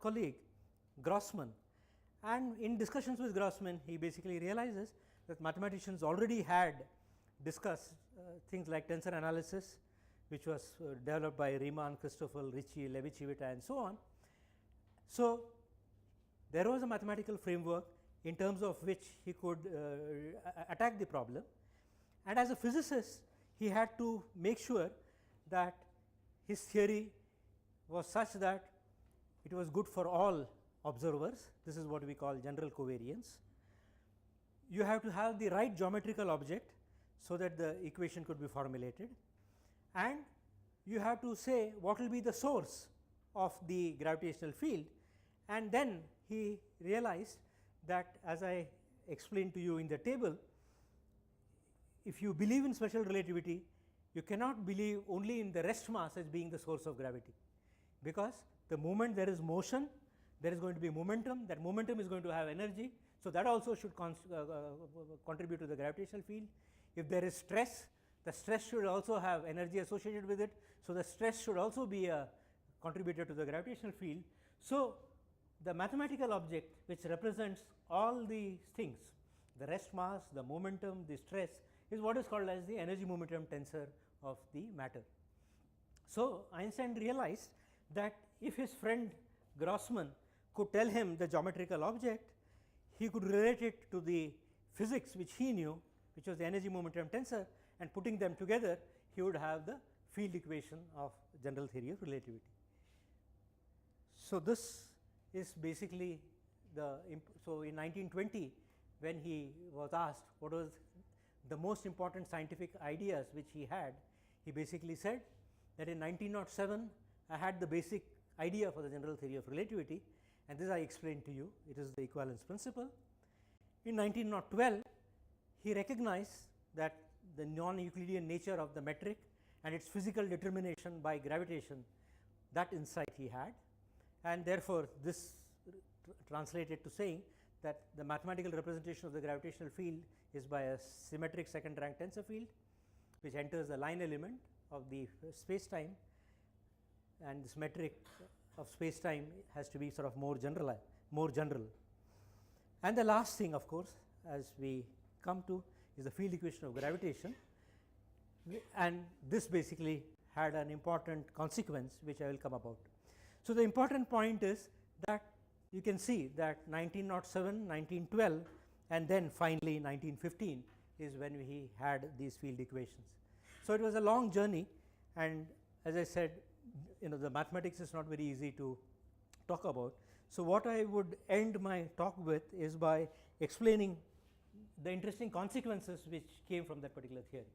colleague Grossman, and in discussions with Grossman he basically realizes that mathematicians already had discussed things like tensor analysis, which was developed by Riemann, Christoffel, Ricci, Levi-Civita and so on. So, there was a mathematical framework in terms of which he could attack the problem, and as a physicist he had to make sure that his theory was such that it was good for all observers. This is what we call general covariance. You have to have the right geometrical object, so that the equation could be formulated, and you have to say what will be the source of the gravitational field. And then he realized that, as I explained to you in the table, if you believe in special relativity, you cannot believe only in the rest mass as being the source of gravity, because the moment there is motion, there is going to be momentum, that momentum is going to have energy. So, that also should contribute to the gravitational field. If there is stress, the stress should also have energy associated with it. So, the stress should also be a contributor to the gravitational field. So, the mathematical object which represents all these things, the rest mass, the momentum, the stress, is what is called as the energy momentum tensor of the matter. So, Einstein realized that if his friend Grossman could tell him the geometrical object, he could relate it to the physics which he knew, which was the energy momentum tensor, and putting them together he would have the field equation of general theory of relativity. So, this is basically the so in 1920, when he was asked what was the most important scientific ideas which he had, he basically said that in 1907 I had the basic idea for the general theory of relativity, and this I explained to you, it is the equivalence principle. In 1912 he recognized that the non-Euclidean nature of the metric and its physical determination by gravitation, that insight he had, and therefore, this translated to saying that the mathematical representation of the gravitational field is by a symmetric second rank tensor field, which enters the line element of the space time, and this metric of space time has to be sort of more general. And the last thing, of course, as we come to, is the field equation of gravitation, and this basically had an important consequence which I will come about. So, the important point is that you can see that 1907, 1912 and then finally 1915 is when he had these field equations. So, it was a long journey, and as I said, the mathematics is not very easy to talk about. So, what I would end my talk with is by explaining the interesting consequences which came from that particular theory.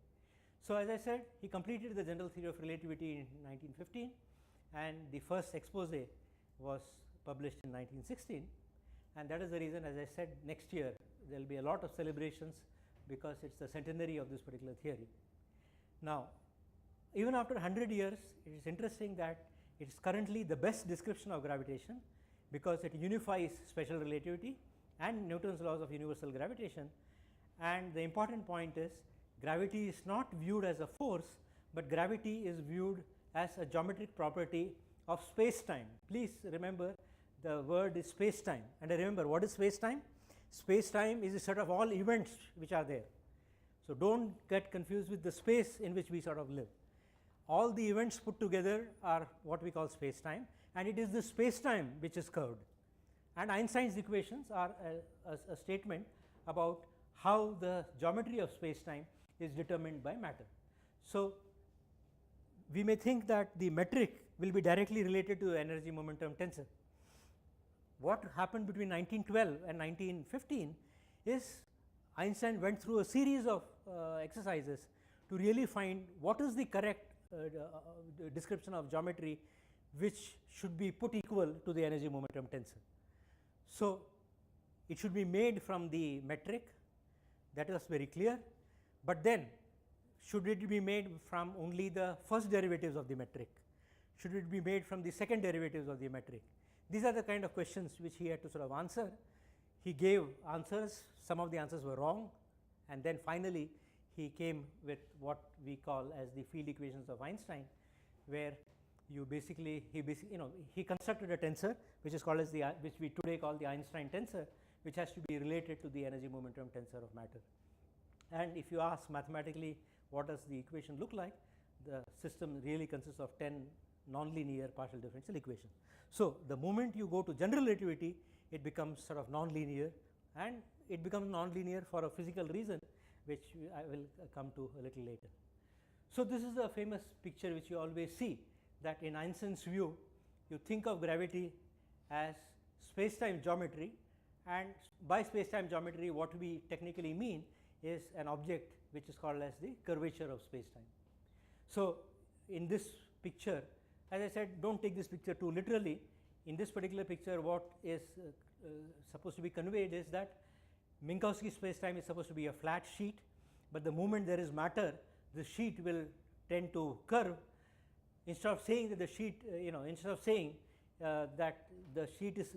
So, as I said, he completed the general theory of relativity in 1915, and the first expose was published in 1916, and that is the reason, as I said, next year there will be a lot of celebrations, because it is the centenary of this particular theory. Now, even after 100 years, it is interesting that it is currently the best description of gravitation, because it unifies special relativity and Newton's laws of universal gravitation. And the important point is, gravity is not viewed as a force, but gravity is viewed as a geometric property of space time. Please remember, the word is space time, and remember, what is space time? Space time is a set of all events which are there. So, do not get confused with the space in which we sort of live. All the events put together are what we call space time, and it is the space time which is curved, and Einstein's equations are a statement about how the geometry of space time is determined by matter. So, we may think that the metric will be directly related to the energy momentum tensor. What happened between 1912 and 1915 is Einstein went through a series of exercises to really find what is the correct description of geometry which should be put equal to the energy momentum tensor. So, it should be made from the metric, that was very clear, but then should it be made from only the first derivatives of the metric? Should it be made from the second derivatives of the metric? These are the kind of questions which he had to sort of answer. He gave answers, some of the answers were wrong, and then finally he came with what we call as the field equations of Einstein, where you basically, he constructed a tensor which is called as the, which we today call the Einstein tensor, which has to be related to the energy momentum tensor of matter. And if you ask mathematically what does the equation look like, the system really consists of 10 nonlinear partial differential equations. So, the moment you go to general relativity, it becomes sort of nonlinear, and it becomes nonlinear for a physical reason which I will come to a little later. So, this is a famous picture which you always see, that in Einstein's view you think of gravity as space-time geometry, and by space-time geometry what we technically mean is an object which is called as the curvature of space-time. So, in this picture, as I said, do not take this picture too literally. In this particular picture, what is supposed to be conveyed is that Minkowski space-time is supposed to be a flat sheet, but the moment there is matter, the sheet will tend to curve. Instead of saying that the sheet, instead of saying that the sheet is,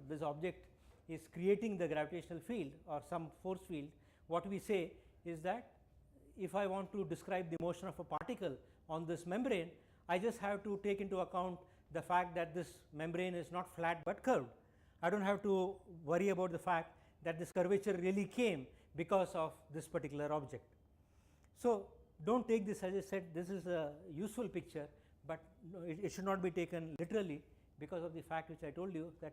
this object is creating the gravitational field or some force field, what we say is that if I want to describe the motion of a particle on this membrane, I just have to take into account the fact that this membrane is not flat but curved. I do not have to worry about the fact that this curvature really came because of this particular object. So, do not take this, as I said, this is a useful picture, but it should not be taken literally because of the fact which I told you, that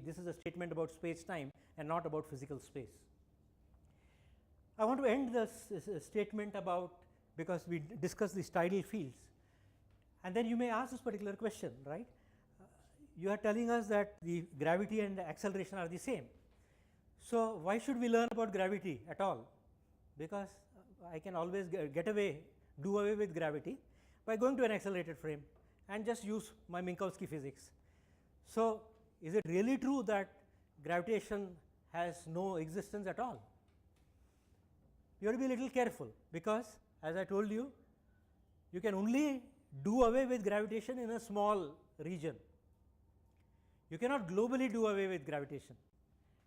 this is a statement about space time and not about physical space. I want to end this statement about, because we discussed these tidal fields, and then you may ask this particular question, right. You are telling us that the gravity and the acceleration are the same. So, why should we learn about gravity at all? Because I can always do away with gravity by going to an accelerated frame and just use my Minkowski physics. So, is it really true that gravitation has no existence at all? You have to be a little careful, because as I told you, you can only do away with gravitation in a small region. You cannot globally do away with gravitation,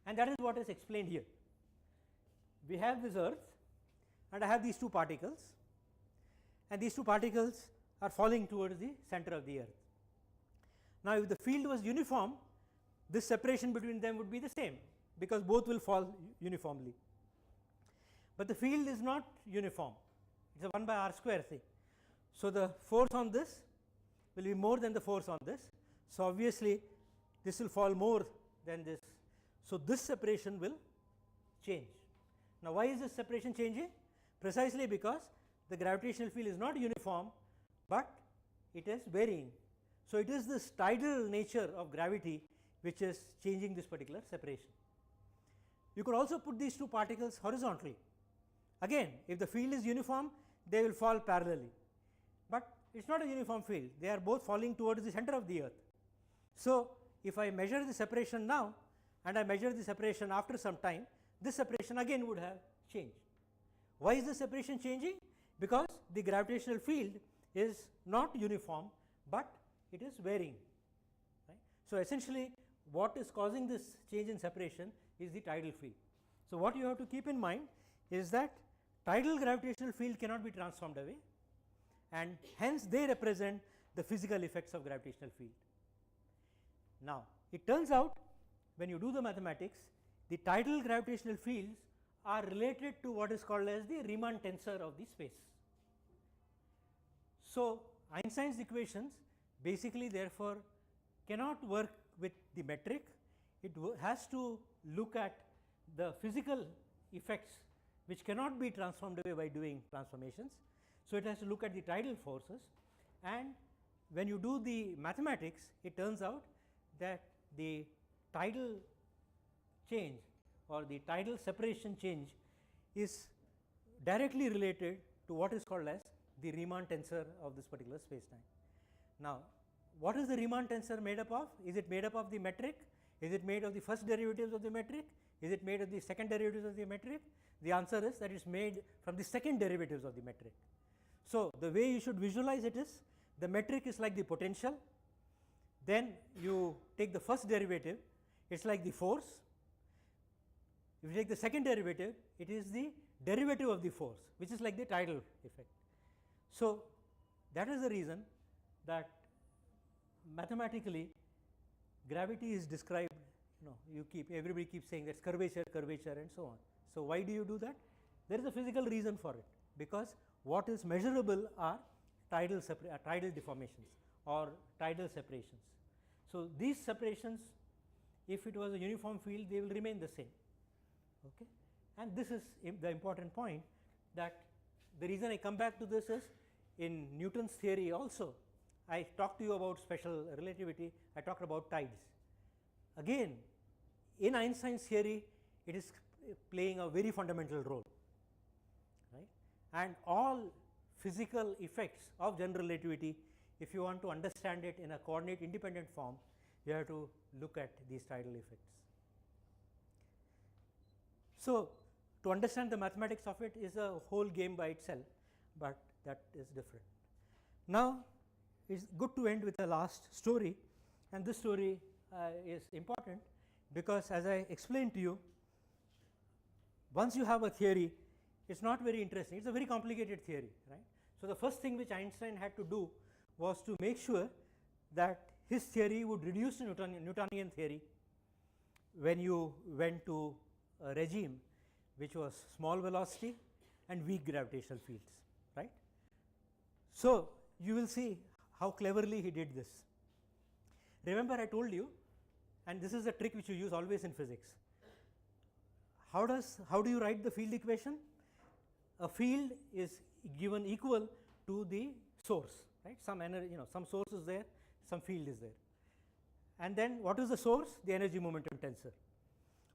and that is what is explained here. We have this earth and I have these two particles, and these two particles are falling towards the center of the earth. Now, if the field was uniform, this separation between them would be the same, because both will fall uniformly. But the field is not uniform, it is a 1 by r square thing. So, the force on this will be more than the force on this. So, obviously, this will fall more than this. So, this separation will change. Now, why is this separation changing? Precisely because the gravitational field is not uniform, but it is varying. So, it is this tidal nature of gravity which is changing this particular separation. You could also put these two particles horizontally. Again, if the field is uniform, they will fall parallelly, but it is not a uniform field, they are both falling towards the center of the earth. So, if I measure the separation now and I measure the separation after some time, this separation again would have changed. Why is the separation changing? Because the gravitational field is not uniform, but it is varying, right. So, essentially what is causing this change in separation is the tidal field. So, what you have to keep in mind is that tidal gravitational field cannot be transformed away, and hence they represent the physical effects of gravitational field. Now, it turns out when you do the mathematics, the tidal gravitational fields are related to what is called as the Riemann tensor of the space. So, Einstein's equations basically therefore cannot work with the metric, it has to look at the physical effects which cannot be transformed away by doing transformations. So, it has to look at the tidal forces, and when you do the mathematics, it turns out that the tidal change or the tidal separation change is directly related to what is called as the Riemann tensor of this particular space time. Now, what is the Riemann tensor made up of? Is it made up of the metric? Is it made of the first derivatives of the metric? Is it made of the second derivatives of the metric? The answer is that it is made from the second derivatives of the metric. So, the way you should visualize it is, the metric is like the potential, then you take the first derivative, it is like the force. If you take the second derivative, it is the derivative of the force, which is like the tidal effect. So, that is the reason that mathematically gravity is described, everybody keeps saying that's curvature, curvature and so on. So, why do you do that? There is a physical reason for it, because what is measurable are tidal deformations or tidal separations. So, these separations, if it was a uniform field, they will remain the same. Okay. And this is the important point, that the reason I come back to this is, in Newton's theory also, I talked to you about special relativity, I talked about tides. Again, in Einstein's theory, it is playing a very fundamental role, right. And all physical effects of general relativity, if you want to understand it in a coordinate independent form, you have to look at these tidal effects. So, to understand the mathematics of it is a whole game by itself, but that is different. Now, it is good to end with the last story, and this story is important, because as I explained to you, once you have a theory, it is not very interesting, it is a very complicated theory, right. So, the first thing which Einstein had to do was to make sure that his theory would reduce to Newtonian theory when you went to a regime which was small velocity and weak gravitational fields, right. So, you will see how cleverly he did this. Remember, I told you, and this is a trick which you use always in physics. How do you write the field equation? A field is given equal to the source, right. Some energy, some source is there, some field is there, and then what is the source? The energy momentum tensor.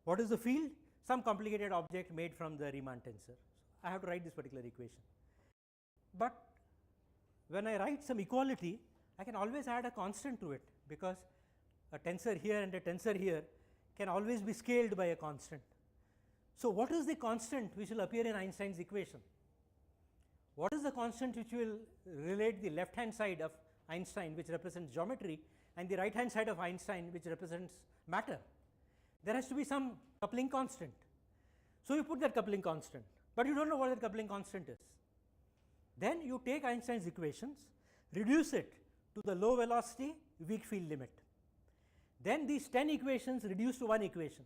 What is the field? Some complicated object made from the Riemann tensor. So, I have to write this particular equation, but when I write some equality, I can always add a constant to it, because a tensor here and a tensor here can always be scaled by a constant. So, what is the constant which will appear in Einstein's equation? What is the constant which will relate the left hand side of Einstein, which represents geometry, and the right hand side of Einstein, which represents matter? There has to be some coupling constant. So, you put that coupling constant, but you do not know what that coupling constant is. Then you take Einstein's equations, reduce it to the low velocity weak field limit. Then these 10 equations reduce to one equation,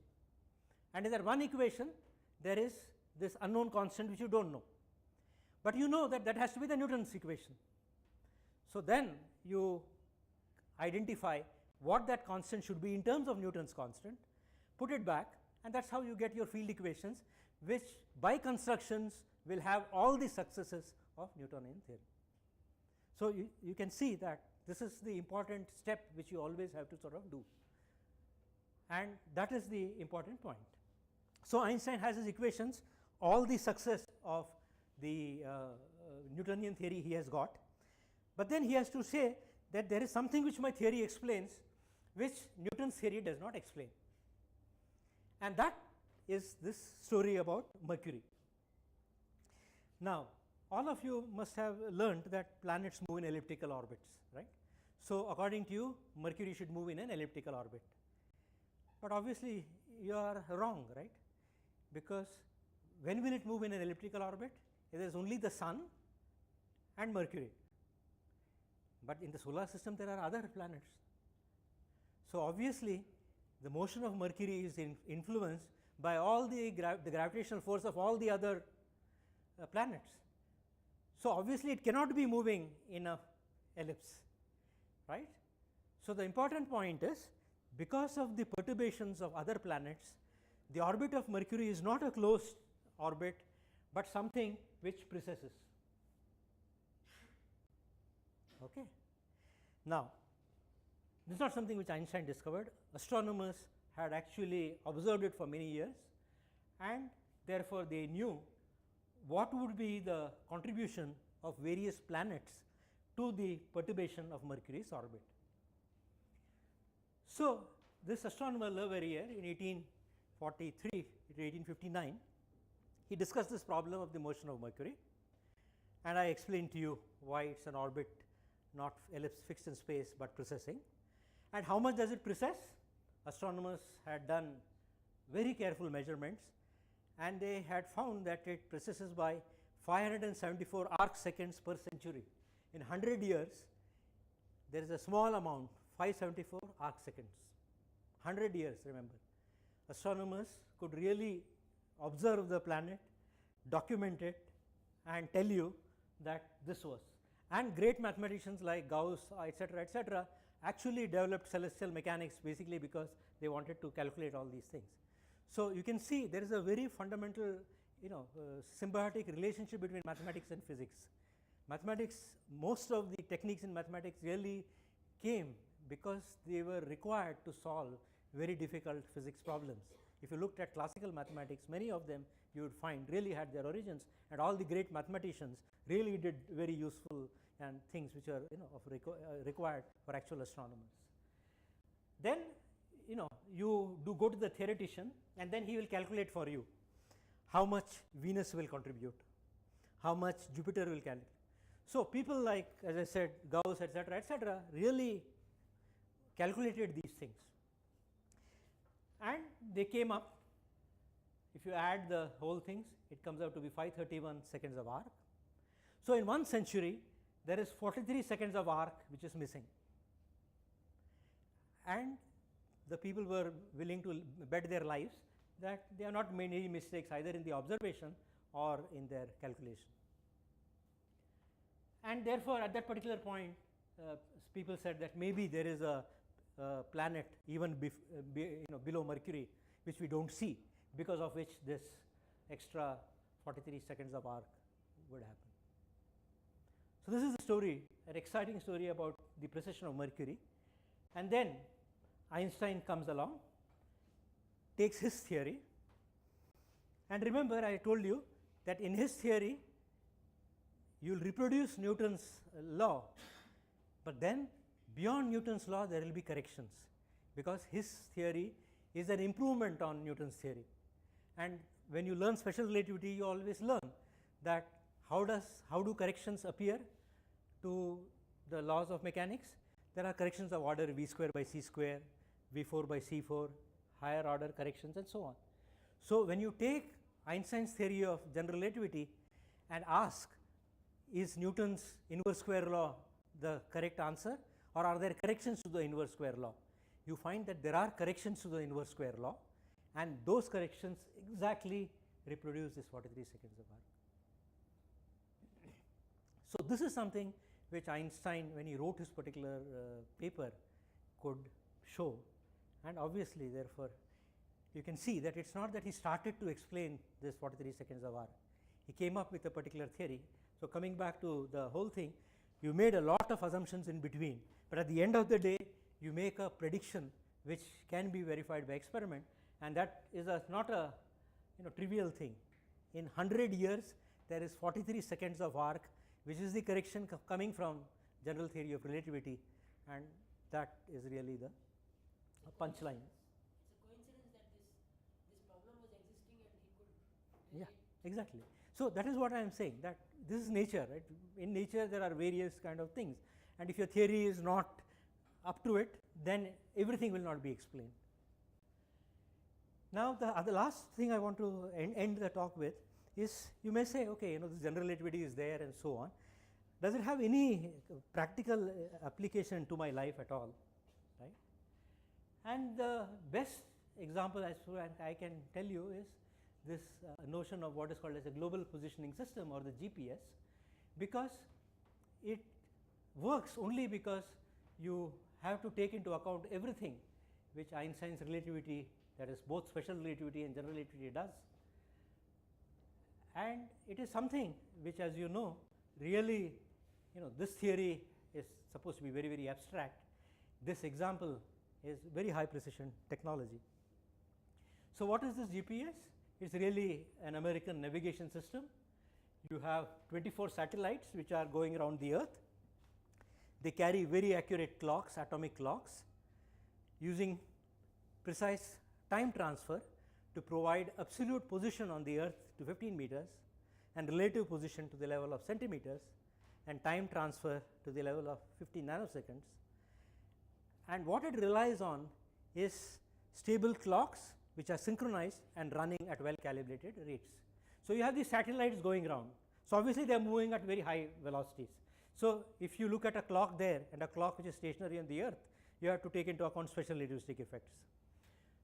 and in that one equation there is this unknown constant which you do not know, but you know that that has to be the Newton's equation. So, then you identify what that constant should be in terms of Newton's constant, put it back, and that is how you get your field equations, which by constructions will have all the successes of Newtonian theory. So, you can see that this is the important step which you always have to sort of do, and that is the important point. So, Einstein has his equations, all the success of the Newtonian theory he has got, but then he has to say that there is something which my theory explains which Newton's theory does not explain, and that is this story about Mercury. Now, all of you must have learned that planets move in elliptical orbits, right. So, according to you, Mercury should move in an elliptical orbit, but obviously you are wrong, right, because when will it move in an elliptical orbit? There is only the Sun and Mercury, but in the solar system there are other planets. So, obviously the motion of Mercury is influenced by all the gravitational force of all the other planets. So, obviously it cannot be moving in a ellipse, right. So, the important point is, because of the perturbations of other planets, the orbit of Mercury is not a closed orbit, but something which precesses. Okay. Now, this is not something which Einstein discovered. Astronomers had actually observed it for many years, and therefore, they knew what would be the contribution of various planets to the perturbation of Mercury's orbit. So, this astronomer Leverrier in 1843 to 1859, he discussed this problem of the motion of Mercury, and I explained to you why it is an orbit, not ellipse fixed in space, but precessing. And how much does it precess? Astronomers had done very careful measurements, and they had found that it precesses by 574 arc seconds per century. In 100 years, there is a small amount, 574 arc seconds. 100 years, remember. Astronomers could really observe the planet, document it, and tell you that this was. And great mathematicians like Gauss, etc., actually developed celestial mechanics basically because they wanted to calculate all these things. So you can see there is a very fundamental, symbiotic relationship between mathematics and physics. Mathematics, most of the techniques in mathematics really came because they were required to solve very difficult physics problems. If you looked at classical mathematics, many of them you would find really had their origins, and all the great mathematicians really did very useful and things which are required for actual astronomers. Then you do go to the theoretician, and then he will calculate for you how much Venus will contribute, how much Jupiter will calculate. So people like, as I said, Gauss, etc., really calculated these things, and they came up. If you add the whole things, it comes out to be 531 seconds of arc. So in 1 century, there is 43 seconds of arc which is missing, and the people were willing to bet their lives that they have not made any mistakes either in the observation or in their calculation. And therefore, at that particular point, people said that maybe there is a planet even below Mercury which we don't see, because of which this extra 43 seconds of arc would happen. So this is a story, an exciting story about the precession of Mercury. And then Einstein comes along, takes his theory, and remember I told you that in his theory you will reproduce Newton's law, but then beyond Newton's law there will be corrections, because his theory is an improvement on Newton's theory. And when you learn special relativity, you always learn that how do corrections appear to the laws of mechanics. There are corrections of order v square by c square, v4 by c4, higher order corrections, and so on. So when you take Einstein's theory of general relativity and ask, is Newton's inverse square law the correct answer, or are there corrections to the inverse square law? You find that there are corrections to the inverse square law, and those corrections exactly reproduce this 43 seconds of arc. So this is something which Einstein, when he wrote his particular paper, could show, and obviously therefore you can see that it's not that he started to explain this 43 seconds of arc. He came up with a particular theory. So coming back to the whole thing, you made a lot of assumptions in between, but at the end of the day you make a prediction which can be verified by experiment, and that is not a trivial thing. In 100 years there is 43 seconds of arc, which is the correction coming from general theory of relativity, and that is really the punchline. It's a coincidence that this problem was existing and he could. Yeah, exactly. So that is what I am saying, that this is nature, right? In nature there are various kind of things, and if your theory is not up to it, then everything will not be explained. Now the last thing I want to end the talk with is, you may say, okay, this general relativity is there and so on. Does it have any practical application to my life at all, right? And the best example as far as I can tell you is this notion of what is called as a global positioning system, or the GPS, because it works only because you have to take into account everything which Einstein's relativity, that is both special relativity and general relativity, does. And it is something which, as you know, really, this theory is supposed to be very, very abstract. This example is very high precision technology. So what is this GPS? It's really an American navigation system. You have 24 satellites which are going around the earth. They carry very accurate clocks, atomic clocks, using precise time transfer to provide absolute position on the earth to 15 meters, and relative position to the level of centimeters, and time transfer to the level of 50 nanoseconds. And what it relies on is stable clocks which are synchronized and running at well calibrated rates. So you have these satellites going around. So obviously they are moving at very high velocities. So if you look at a clock there and a clock which is stationary on the earth, you have to take into account special relativistic effects.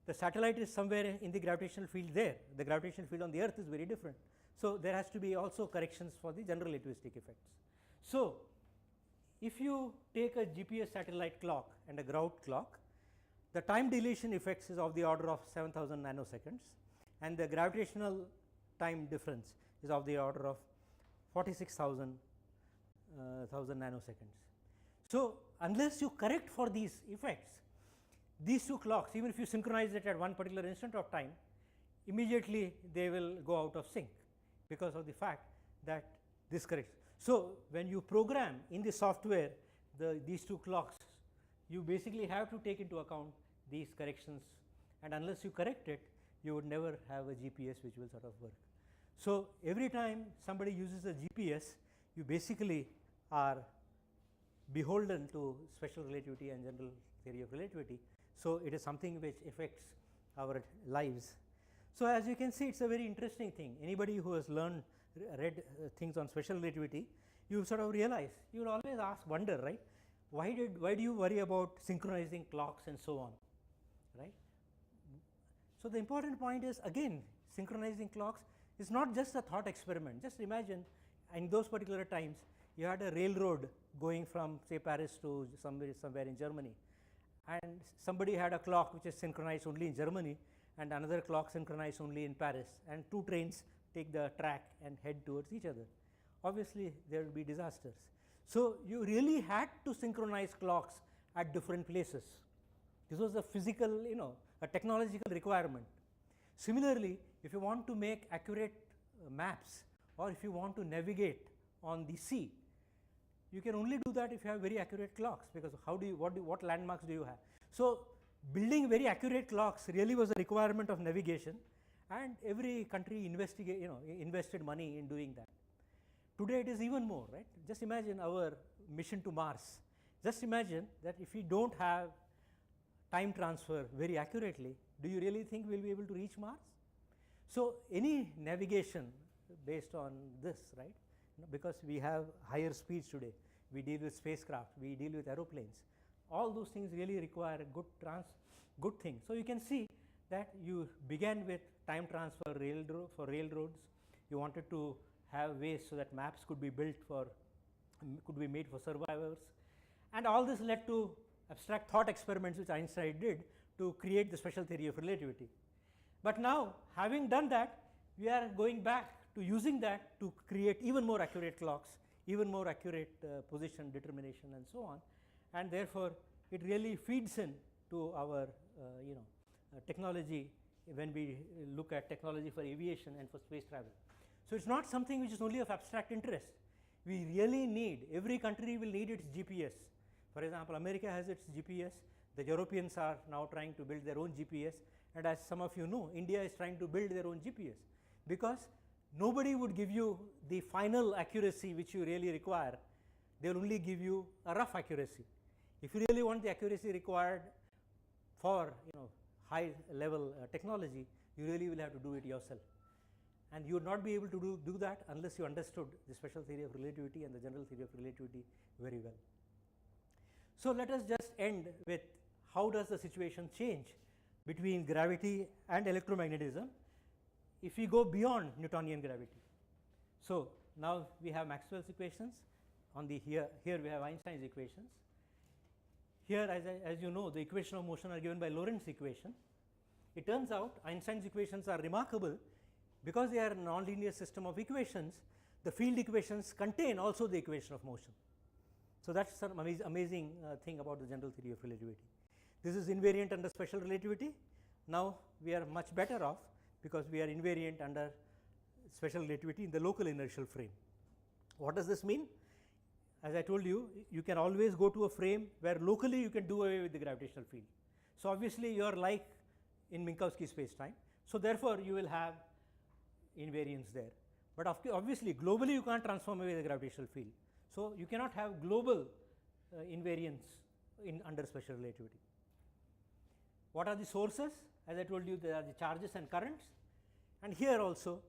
The satellite is somewhere in the gravitational field there, the gravitational field on the earth is very different. So, there has to be also corrections for the general relativistic effects. So, if you take a GPS satellite clock and a ground clock, the time dilation effects is of the order of 7,000 nanoseconds and the gravitational time difference is of the order of 46,000 nanoseconds. So, unless you correct for these effects, these two clocks, even if you synchronize it at one particular instant of time, immediately they will go out of sync because of the fact that this corrects. So, when you program in the software these two clocks, you basically have to take into account these corrections, and unless you correct it, you would never have a GPS which will sort of work. So, every time somebody uses a GPS, you basically are beholden to special relativity and general theory of relativity. So, it is something which affects our lives. So, as you can see, it is a very interesting thing. Anybody who has read things on special relativity, you sort of realize, you will always wonder, right, why do you worry about synchronizing clocks and so on, right. So, the important point is, again, synchronizing clocks is not just a thought experiment. Just imagine in those particular times you had a railroad going from say Paris to somewhere in Germany, and somebody had a clock which is synchronized only in Germany and another clock synchronized only in Paris, and two trains take the track and head towards each other. Obviously, there will be disasters. So, you really had to synchronize clocks at different places. This was a physical, a technological requirement. Similarly, if you want to make accurate maps, or if you want to navigate on the sea, you can only do that if you have very accurate clocks, because what landmarks do you have? So, building very accurate clocks really was a requirement of navigation, and every country invested money in doing that. Today it is even more, right. Just imagine our mission to Mars. Just imagine that if we do not have time transfer very accurately, do you really think we will be able to reach Mars? So, any navigation based on this, right, because we have higher speeds today, we deal with spacecraft, we deal with aeroplanes, all those things really require a good thing. So, you can see that you began with time transfer for railroads, you wanted to have ways so that maps could be made for survivors, and all this led to abstract thought experiments which Einstein did to create the special theory of relativity. But now, having done that, we are going back to using that to create even more accurate clocks, even more accurate position determination and so on, and therefore, it really feeds in to our technology when we look at technology for aviation and for space travel. So, it is not something which is only of abstract interest. We really need, every country will need its GPS. For example, America has its GPS, the Europeans are now trying to build their own GPS, and as some of you know, India is trying to build their own GPS, because nobody would give you the final accuracy which you really require, they will only give you a rough accuracy. If you really want the accuracy required for high level technology, you really will have to do it yourself, and you would not be able to do that unless you understood the special theory of relativity and the general theory of relativity very well. So, let us just end with how does the situation change between gravity and electromagnetism if we go beyond Newtonian gravity. So, now we have Maxwell's equations, on the here we have Einstein's equations. Here, as you know, the equation of motion are given by Lorentz equation. It turns out Einstein's equations are remarkable because they are a nonlinear system of equations. The field equations contain also the equation of motion. So, that is some amazing thing about the general theory of relativity. This is invariant under special relativity. Now, we are much better off because we are invariant under special relativity in the local inertial frame. What does this mean? As I told you, you can always go to a frame where locally you can do away with the gravitational field. So, obviously, you are like in Minkowski space-time. So, therefore, you will have invariance there. But obviously, globally you can't transform away the gravitational field. So, you cannot have global invariance under special relativity. What are the sources? As I told you, there are the charges and currents, and here also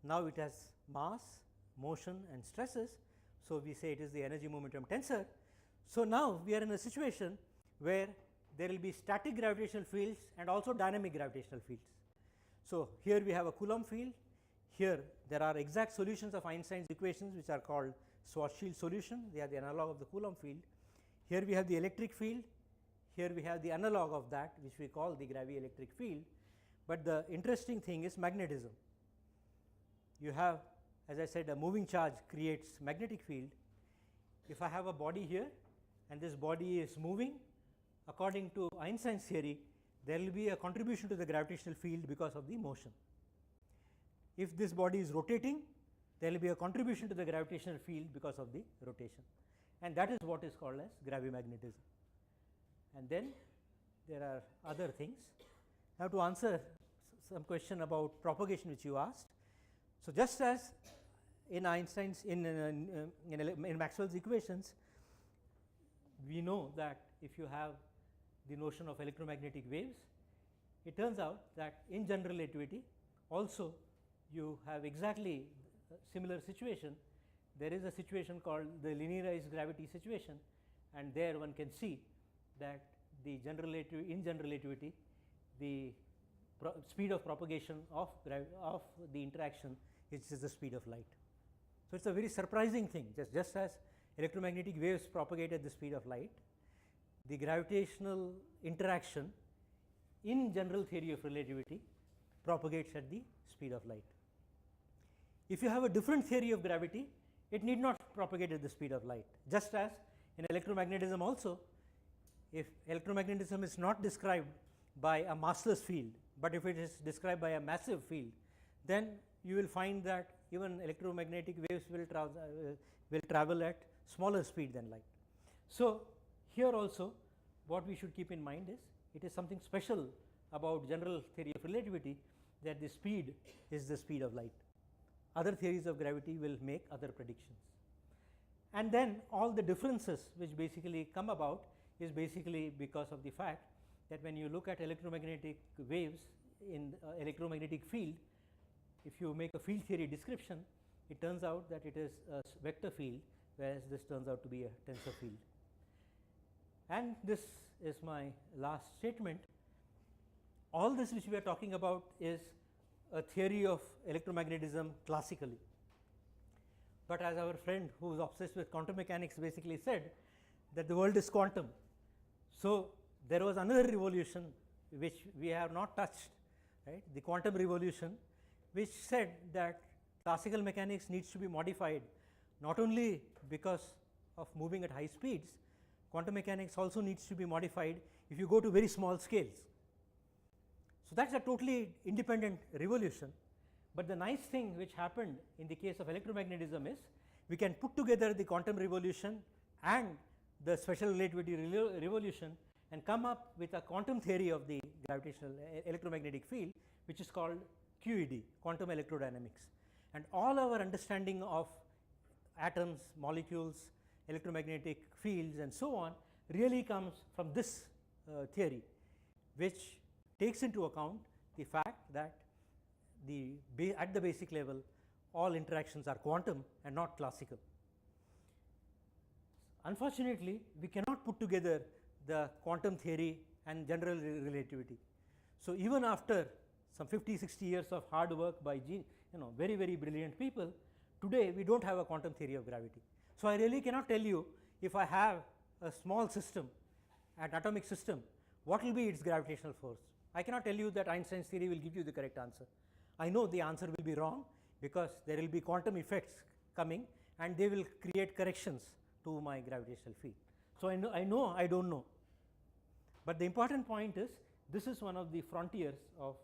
now it has mass, motion and stresses. So, we say it is the energy momentum tensor. So, now we are in a situation where there will be static gravitational fields and also dynamic gravitational fields. So, here we have a Coulomb field, here there are exact solutions of Einstein's equations which are called Schwarzschild solution, they are the analog of the Coulomb field. Here we have the electric field, here we have the analog of that which we call the gravielectric field, but the interesting thing is magnetism. You have, as I said, a moving charge creates magnetic field. If I have a body here and this body is moving, according to Einstein's theory, there will be a contribution to the gravitational field because of the motion. If this body is rotating, there will be a contribution to the gravitational field because of the rotation, and that is what is called as gravimagnetism. And then there are other things. I have to answer some question about propagation which you asked. So, just as in Einstein's in Maxwell's equations, we know that if you have the notion of electromagnetic waves, it turns out that in general relativity also you have exactly a similar situation. There is a situation called the linearized gravity situation, and there one can see that the in general relativity the speed of propagation of the interaction is the speed of light. So, it is a very surprising thing, just as electromagnetic waves propagate at the speed of light, the gravitational interaction in general theory of relativity propagates at the speed of light. If you have a different theory of gravity, it need not propagate at the speed of light, just as in electromagnetism also. If electromagnetism is not described by a massless field, but if it is described by a massive field, then you will find that even electromagnetic waves will travel at smaller speed than light. So, here also what we should keep in mind is it is something special about general theory of relativity that the speed is the speed of light. Other theories of gravity will make other predictions. And then all the differences which basically come about is basically because of the fact that when you look at electromagnetic waves in electromagnetic field, if you make a field theory description, it turns out that it is a vector field, whereas this turns out to be a tensor field. And this is my last statement. All this which we are talking about is a theory of electromagnetism classically, but as our friend who is obsessed with quantum mechanics basically said, that the world is quantum. So, there was another revolution which we have not touched, right, the quantum revolution, which said that classical mechanics needs to be modified not only because of moving at high speeds, quantum mechanics also needs to be modified if you go to very small scales. So, that is a totally independent revolution, but the nice thing which happened in the case of electromagnetism is we can put together the quantum revolution and the special relativity revolution and come up with a quantum theory of the gravitational electromagnetic field, which is called QED, quantum electrodynamics. And all our understanding of atoms, molecules, electromagnetic fields and so on really comes from this theory, which takes into account the fact that at the basic level all interactions are quantum and not classical. Unfortunately, we cannot put together the quantum theory and general relativity. So, even after some 50-60 years of hard work by very brilliant people, today we do not have a quantum theory of gravity. So, I really cannot tell you if I have a small system, an atomic system, what will be its gravitational force. I cannot tell you that Einstein's theory will give you the correct answer. I know the answer will be wrong because there will be quantum effects coming and they will create corrections to my gravitational field. So, I know I do not know, but the important point is this is one of the frontiers of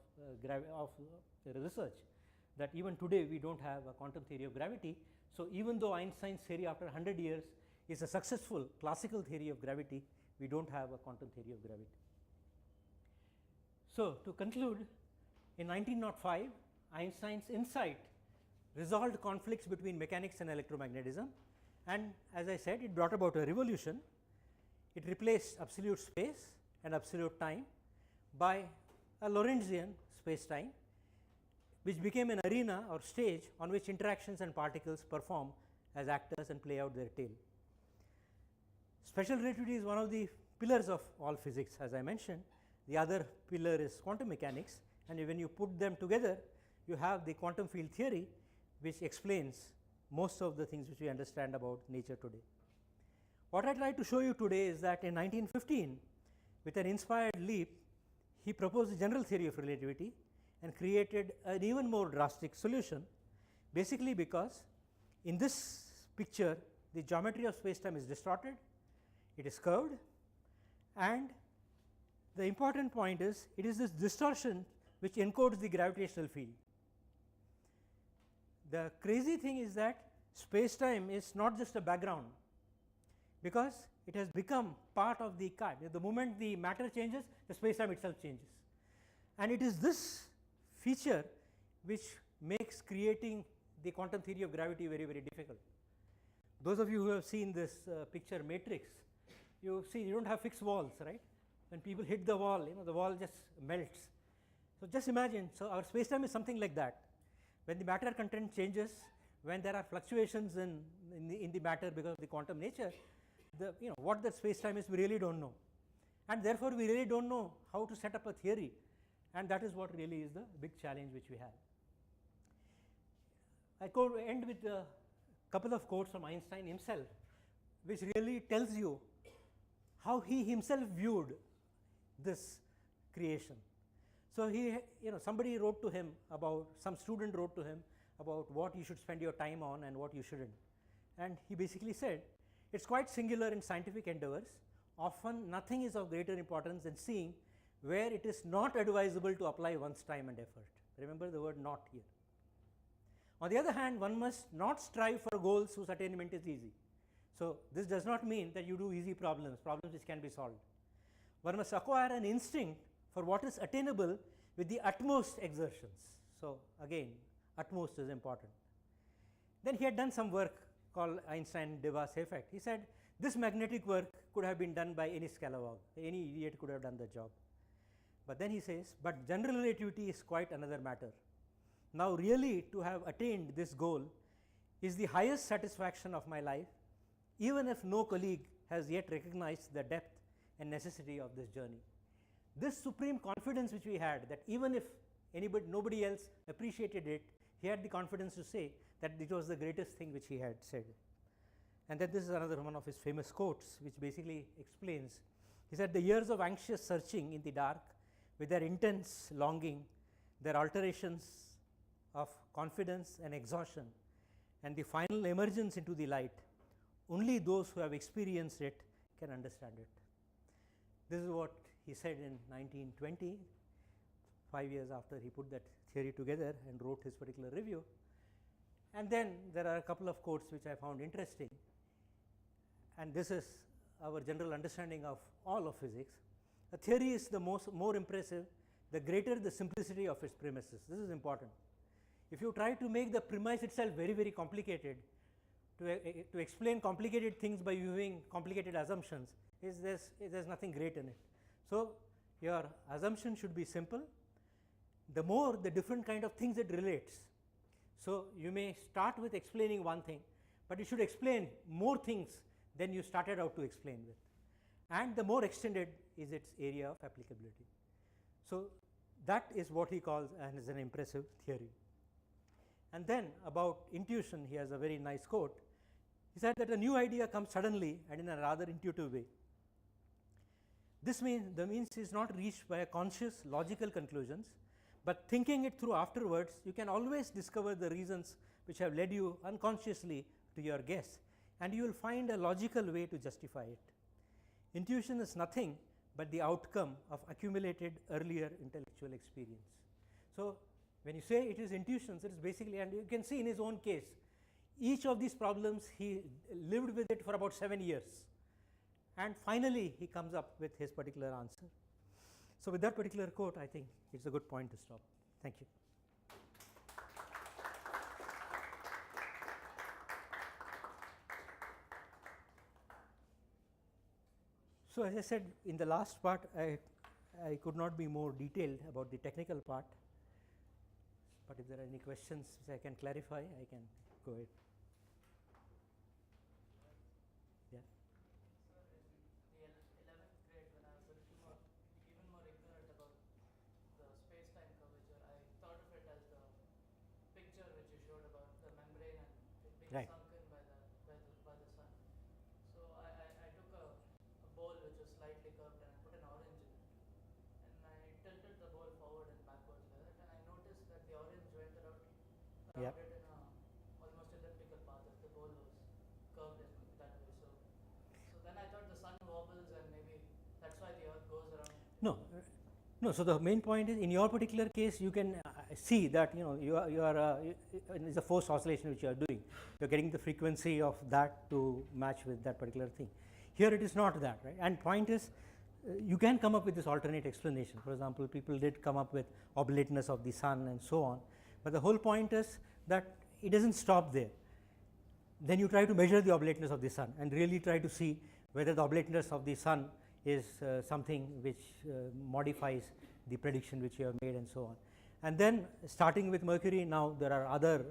research, that even today we do not have a quantum theory of gravity. So, even though Einstein's theory after 100 years is a successful classical theory of gravity, we do not have a quantum theory of gravity. So, to conclude, in 1905 Einstein's insight resolved conflicts between mechanics and electromagnetism, and as I said, it brought about a revolution. It replaced absolute space and absolute time by a Lorentzian space time, which became an arena or stage on which interactions and particles perform as actors and play out their tale. Special relativity is one of the pillars of all physics, as I mentioned. The other pillar is quantum mechanics, and when you put them together, you have the quantum field theory, which explains most of the things which we understand about nature today. What I try to show you today is that in 1915, with an inspired leap, he proposed the general theory of relativity and created an even more drastic solution, basically because in this picture the geometry of space-time is distorted, it is curved, and the important point is it is this distortion which encodes the gravitational field. The crazy thing is that space-time is not just a background, because it has become part of the card. The moment the matter changes, the space-time itself changes, and it is this feature which makes creating the quantum theory of gravity very, very difficult. Those of you who have seen this picture matrix, you see you don't have fixed walls, right? When people hit the wall, the wall just melts. So just imagine, so our space-time is something like that. When the matter content changes, when there are fluctuations in the matter because of the quantum nature, what the space-time is we really don't know, and therefore we really don't know how to set up a theory, and that is what really is the big challenge which we have. I could end with a couple of quotes from Einstein himself, which really tells you how he himself viewed this creation. So he, somebody wrote to him about, some student wrote to him about what you should spend your time on and what you shouldn't, and he basically said, it's quite singular in scientific endeavors. Often nothing is of greater importance than seeing where it is not advisable to apply one's time and effort. Remember the word not here. On the other hand, one must not strive for goals whose attainment is easy. So this does not mean that you do easy problems which can be solved. One must acquire an instinct for what is attainable with the utmost exertions. So again, utmost is important. Then he had done some work called Einstein-Devasse effect. He said this magnetic work could have been done by any Scalawag, any idiot could have done the job. But then he says, but general relativity is quite another matter. Now really to have attained this goal is the highest satisfaction of my life, even if no colleague has yet recognized the depth and necessity of this journey. This supreme confidence which we had, that even if nobody else appreciated it, he had the confidence to say that it was the greatest thing which he had said. And then this is another one of his famous quotes which basically explains. He said, the years of anxious searching in the dark with their intense longing, their alterations of confidence and exhaustion, and the final emergence into the light, only those who have experienced it can understand it. This is what he said in 1920, 5 years after he put that theory together and wrote his particular review. And then there are a couple of quotes which I found interesting, and this is our general understanding of all of physics. A theory is the more impressive the greater the simplicity of its premises. This is important. If you try to make the premise itself very, very complicated, to explain complicated things by using complicated assumptions, there's nothing great in it. So your assumption should be simple. The more, the different kind of things it relates. So you may start with explaining one thing, but you should explain more things than you started out to explain with. And the more extended is its area of applicability. So that is what he calls as an impressive theory. And then about intuition, he has a very nice quote. He said that a new idea comes suddenly and in a rather intuitive way. This means the means is not reached by a conscious logical conclusions, but thinking it through afterwards, you can always discover the reasons which have led you unconsciously to your guess, and you will find a logical way to justify it. Intuition is nothing but the outcome of accumulated earlier intellectual experience. So when you say it is intuitions, it is basically, and you can see in his own case, each of these problems he lived with it for about 7 years, and finally he comes up with his particular answer. So with that particular quote, I think it's a good point to stop. Thank you. So as I said in the last part, I could not be more detailed about the technical part, but if there are any questions which I can clarify, I can go ahead. Yeah. The 11th grade Right. sunk in by the sun. So I took a bowl which was slightly curved and I put an orange in it. And I tilted the bowl forward and backwards like that, and I noticed that the orange went around Yeah. it in a almost elliptical path as the bowl was curved in that way. So then I thought the sun wobbles and maybe that's why the earth goes around. No, no. So the main point is, in your particular case, you can see that you are it's a forced oscillation which you are doing. You are getting the frequency of that to match with that particular thing. Here it is not that, right? And point is, you can come up with this alternate explanation. For example, people did come up with oblateness of the sun and so on, but the whole point is that it doesn't stop there. Then you try to measure the oblateness of the sun and really try to see whether the oblateness of the sun is something which modifies the prediction which you have made and so on. And then starting with Mercury, now there are other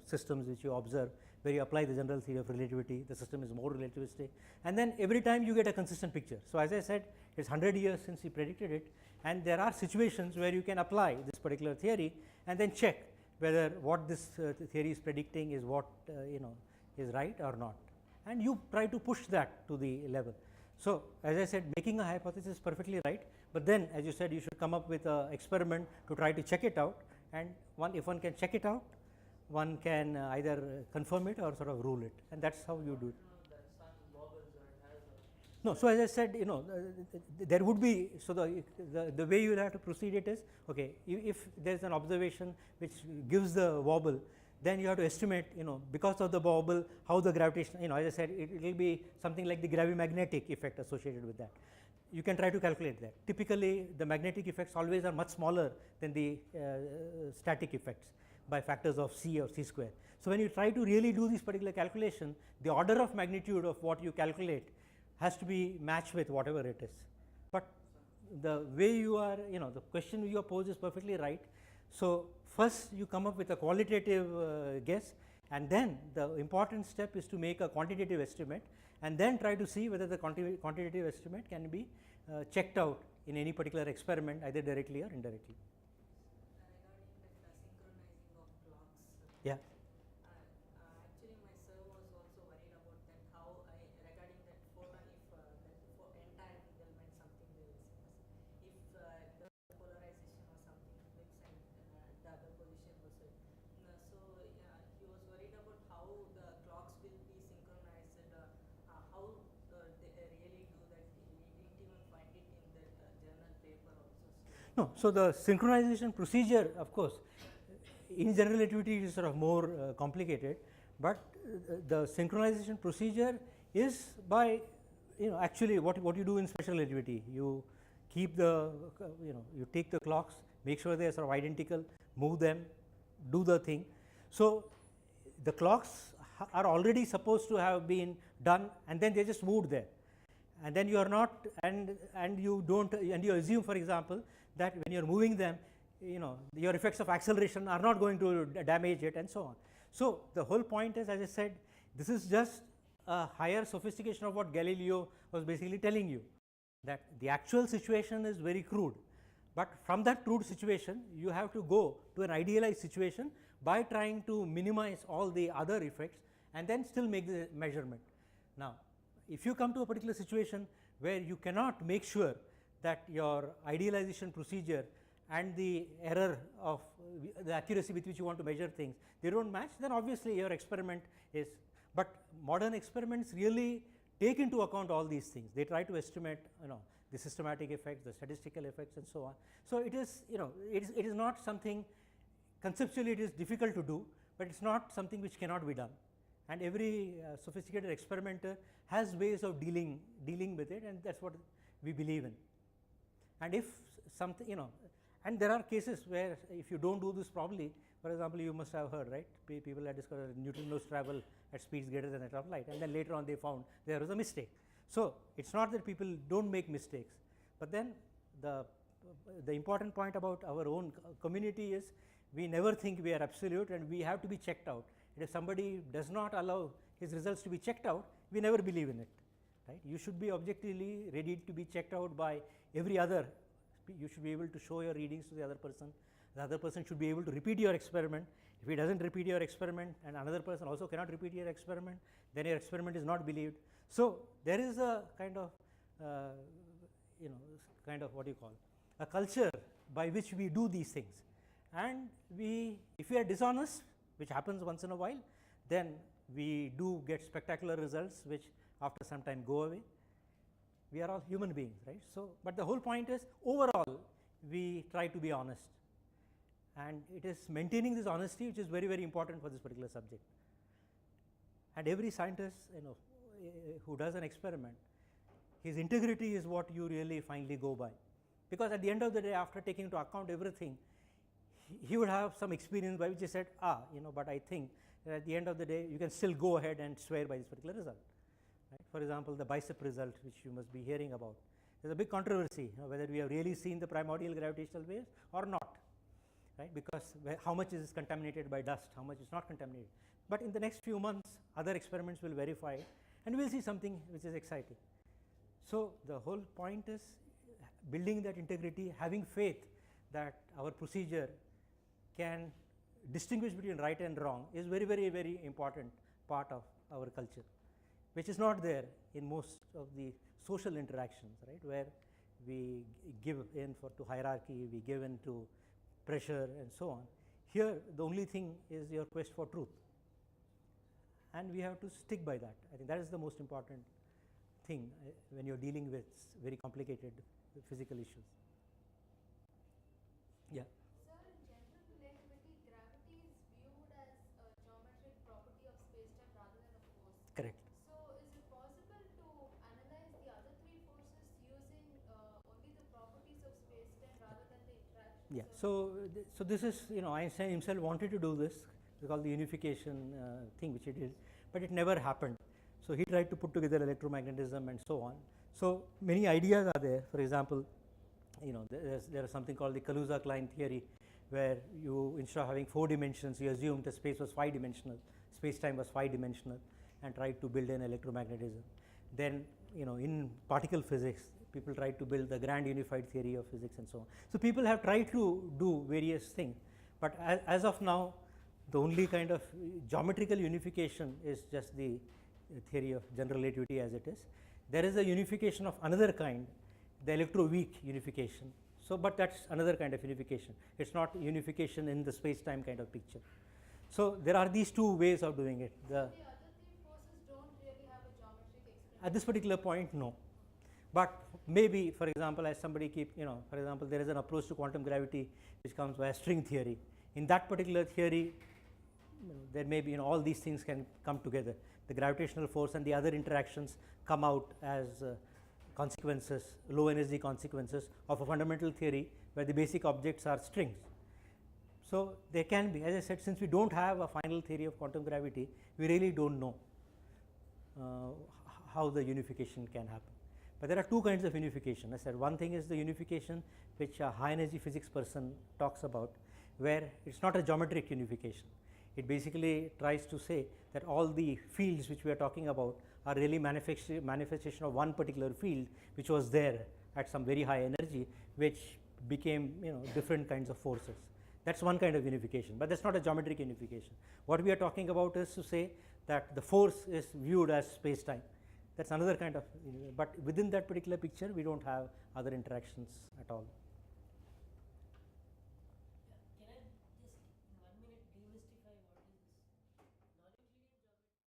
systems which you observe where you apply the general theory of relativity. The system is more relativistic, and then every time you get a consistent picture. So as I said, it's 100 years since he predicted it, and there are situations where you can apply this particular theory and then check whether what this theory is predicting is what is right or not, and you try to push that to the level. So as I said, making a hypothesis is perfectly right, but then as you said, you should come up with an experiment to try to check it out, and if one can check it out, one can either confirm it or sort of rule it, and that's how you do it. That sun wobbles or it has a No, so as I said, there would be, so the way you will have to proceed it is, okay, if there is an observation which gives the wobble, then you have to estimate, because of the wobble, how the gravitation, as I said, it will be something like the gravimagnetic effect associated with that. You can try to calculate that. Typically, the magnetic effects always are much smaller than the static effects by factors of c or c square. So when you try to really do this particular calculation, the order of magnitude of what you calculate has to be matched with whatever it is. But the way you are, the question you pose is perfectly right. So first you come up with a qualitative guess, and then the important step is to make a quantitative estimate, and then try to see whether the quantitative estimate can be checked out in any particular experiment, either directly or indirectly. Regarding that synchronizing of clocks. Yeah. Actually, my sir was also worried about that. How regarding that photon, if that entire angle meant something very serious. If the polarization or something flips and the other position was it. So he was worried about how the clocks will be synchronized. How they really do that. He didn't even find it in that journal paper also. So No, so the synchronization procedure, of course, in general relativity is sort of more complicated, but the synchronization procedure is by, actually what you do in special relativity. You keep the, you take the clocks, make sure they are sort of identical, move them, do the thing. So the clocks are already supposed to have been done, and then they just moved there, and then you are not, and you don't, and you assume, for example, that when you are moving them, your effects of acceleration are not going to damage it, and so on. So the whole point is, as I said, this is just a higher sophistication of what Galileo was basically telling you, that the actual situation is very crude, but from that crude situation you have to go to an idealized situation by trying to minimize all the other effects and then still make the measurement. Now if you come to a particular situation where you cannot make sure that your idealization procedure and the error of the accuracy with which you want to measure things, they don't match, then obviously your experiment is, but modern experiments really take into account all these things. They try to estimate, the systematic effects, the statistical effects, and so on. So it is, it is not something, conceptually it is difficult to do, but it's not something which cannot be done, and every sophisticated experimenter has ways of dealing with it, and that's what we believe in. And if something, and there are cases where if you don't do this properly, for example, you must have heard, right, people had discovered neutrinos travel at speeds greater than that of light, and then later on they found there was a mistake. So it's not that people don't make mistakes, but then the important point about our own community is we never think we are absolute, and we have to be checked out. And if somebody does not allow his results to be checked out, we never believe in it, right? You should be objectively ready to be checked out by every other. You should be able to show your readings to the other person. The other person should be able to repeat your experiment. If he doesn't repeat your experiment and another person also cannot repeat your experiment, then your experiment is not believed. So there is a kind of kind of what you call a culture by which we do these things, and if we are dishonest, which happens once in a while, then we do get spectacular results which after some time go away. We are all human beings, right? So, but the whole point is, overall we try to be honest, and it is maintaining this honesty which is very, very important for this particular subject. And every scientist who does an experiment, his integrity is what you really finally go by, because at the end of the day, after taking into account everything, he would have some experience by which he said, but I think that at the end of the day you can still go ahead and swear by this particular result. Right? For example, the bicep result, which you must be hearing about, there is a big controversy whether we have really seen the primordial gravitational waves or not, right? Because how much is contaminated by dust, how much is not contaminated. But in the next few months, other experiments will verify it, and we will see something which is exciting. So the whole point is building that integrity, having faith that our procedure can distinguish between right and wrong is very, very, very important part of our culture, which is not there in most of the social interactions, right, where we give in to hierarchy, we give in to pressure and so on. Here the only thing is your quest for truth, and we have to stick by that. I think that is the most important thing when you are dealing with very complicated physical issues. Yeah. Sir, in general relativity, gravity is viewed as a geometric property of space-time rather than a force. Correct. So, is it possible to analyze the other three forces using only the properties of space-time rather than the interactions? Yeah. So this is, Einstein himself wanted to do this, we call the unification thing which he did, but it never happened. So he tried to put together electromagnetism and so on. So many ideas are there. For example, there is something called the Kaluza-Klein theory, where you, instead of having 4 dimensions, you assumed the space was 5-dimensional, space-time was 5-dimensional, and tried to build an electromagnetism. Then, in particle physics, people tried to build the grand unified theory of physics and so on. So people have tried to do various things, but as of now, the only kind of geometrical unification is just the theory of general relativity as it is. There is a unification of another kind, the electroweak unification. So, but that is another kind of unification. It is not unification in the space-time kind of picture. So, there are these two ways of doing it. The other three forces don't really have a geometric explanation. At this particular point, no. But maybe, for example, as somebody for example, there is an approach to quantum gravity which comes by string theory. In that particular theory, there may be, all these things can come together. The gravitational force and the other interactions come out as consequences, low energy consequences of a fundamental theory where the basic objects are strings. So there can be, as I said, since we don't have a final theory of quantum gravity, we really don't know how the unification can happen. But there are two kinds of unification. I said one thing is the unification which a high energy physics person talks about, where it's not a geometric unification. It basically tries to say that all the fields which we are talking about are really manifestation of one particular field which was there at some very high energy, which became different kinds of forces. That's one kind of unification, but that's not a geometric unification. What we are talking about is to say that the force is viewed as space-time. That's another kind of, but within that particular picture we don't have other interactions at all.